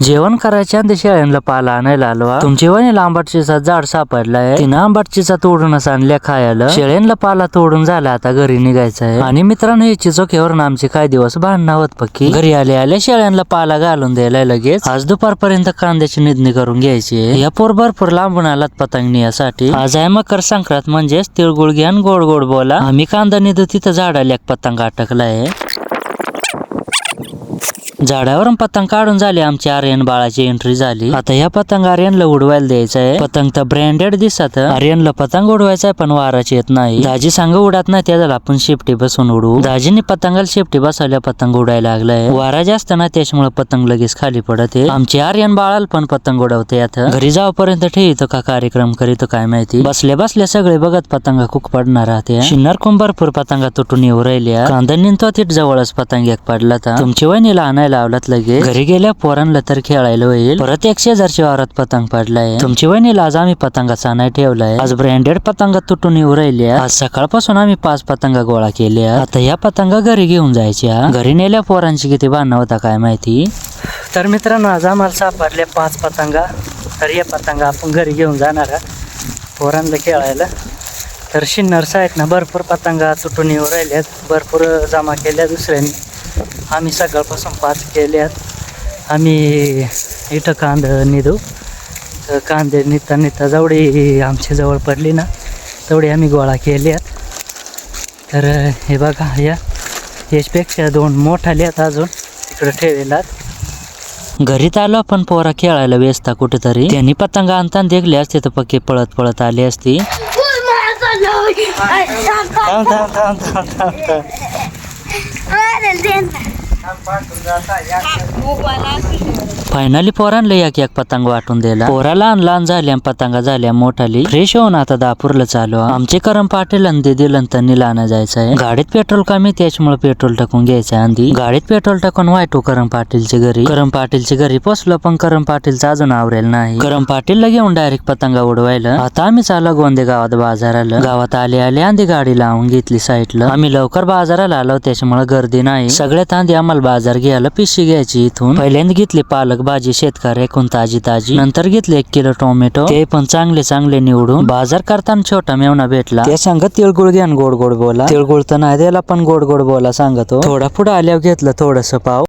जेवण करायच्या आधी शेळ्यांना पाला आणायला आलो. तुमची वहिनीला आंबाटचीचा झाड सापडलाय. तिनं आंबाटचीचा तोडूनच आणल्या खायला. शेळ्यांना पाला तोडून झाला, आता घरी निघायचं आहे. आणि मित्रांनो, याची चोक्यावरून आमची काही दिवस भांडणं होत पक्की. घरी आले शेळ्यांना पाला घालून द्यायला लगेच. आज दुपारपर्यंत कांद्याची निधनी करून घ्यायची. या पोर भरपूर लांबून आलात पतंग नियासाठी. आज आहे मकर संक्रांत, म्हणजेच तिळगुळ घ्या आणि गोड गोड बोला. आम्ही कांदा निधू तिथं झाडाला एक पतंग अटकलाय. झाडावरून पतंग काढून झाली. आमची आर्यन बाळाची एंट्री झाली. आता या पतंग आर्यनला उडवायला द्यायचा आहे. पतंग तर ब्रँडेड दिसत. आर्यनला पतंग उडवायचा आहे, पण वाराची येत नाही. दाजी सांग उडत नाही, त्याला आपण शेपटी बसून उडवू. दाजीने पतंगाला शेपटी बसवल्या पतंग उडायला लागलाय. वारा जास्त ना, त्याच्यामुळे पतंग लगेच खाली पडते. आमची आर्यन बाळाला पण पतंग उडवते. आता घरी जाऊपर्यंत ठेवतो का कार्यक्रम करीतो काय माहिती. बसल्या बसल्या सगळे बघत पतंग खूप पडणार राहते. शिन्नर खूप भरपूर पतंगा तुटून येऊ राहिल्या. कांदा निंतो तिथ जवळच पतंग एक पडला. तुमची वहिनीला आणायला लावलात लगेच. घरी गेल्या पोरांना तर खेळायला होईल. परत 100,000च्या वारात पतंग पडलाय. तुमची वहिनीला आज आम्ही पतंगाचा नाही ठेवलाय. आज ब्रँडेड पतंग तुटून येऊ राहिल्या. आज सकाळपासून आम्ही 5 पतंगा गोळा केल्या. आता या पतंगा घरी घेऊन जायच्या. घरी नेल्या पोरांची किती भांडणं होता काय माहिती. तर मित्रांनो, आज आम्हाला सापडल्या 5 पतंगा. तर या पतंगा आपण घरी घेऊन जाणार पोरांना खेळायला. तर शिन्नर साईडनं भरपूर पतंगा तुटून येऊ राहिल्यात. भरपूर जमा केल्या दुसऱ्यांनी. आम्ही सकाळपासून 5 केल्यात. आम्ही इथं कांदा निधू. तर कांदे निता जेवढी आमच्या जवळ पडली ना, तेवढी आम्ही गोळा केल्यात. तर हे बघा, याच्यापेक्षा 2 मोठाले आहेत अजून तिकडे ठेवलेला. घरीत आलो पण पोरा खेळायला व्यस्त कुठेतरी. त्यांनी पतंग आणताना देखले असते तर पक्के पळत पळत आले असती. फायनली पोरांना एक पतंग वाटून दिला. पोरा लहान लहान झाल्या, पतंगा झाल्या मोठाली. फ्रेश होऊन आता दापूरला चालू. आमचे करम पाटील आणि दिदी लंतनीला आणा जायचंय. गाडीत पेट्रोल कमी, त्याच्यामुळे पेट्रोल टाकून घ्यायचं. आधी गाडीत पेट्रोल टाकून वायटो करम पाटीलच्या घरी. करम पाटीलच्या घरी पोचलो, पण करम पाटीलचं अजून आवरेल नाही. करम पाटीलला घेऊन डायरेक्ट पतंगा उडवायला. आता आम्ही चाललो गोंदे गावात बाजाराला. गावात आले आधी गाडी लावून घेतली साईडला. आम्ही लवकर बाजाराला आलो, त्याच्यामुळे गर्दी नाही. सगळ्यात आधी आम्हाला बाजार घ्यायला पिशवी घ्यायची. इथून पहिल्यांदा घेतली पालक भाजी शेतकरी एकूण ताजी. नंतर घेतले 1 किलो टोमॅटो. ते पण चांगले निवडून. बाजार करताना छोटा मेवना भेटला. त्या सांगत तिळगुळ घ्या गोड गोड बोला. तिळगुळ तर नाही द्यायला, पण गोड गोड बोला सांगतो. थोडा पुढे आल्यावर घेतलं थोडस पाव.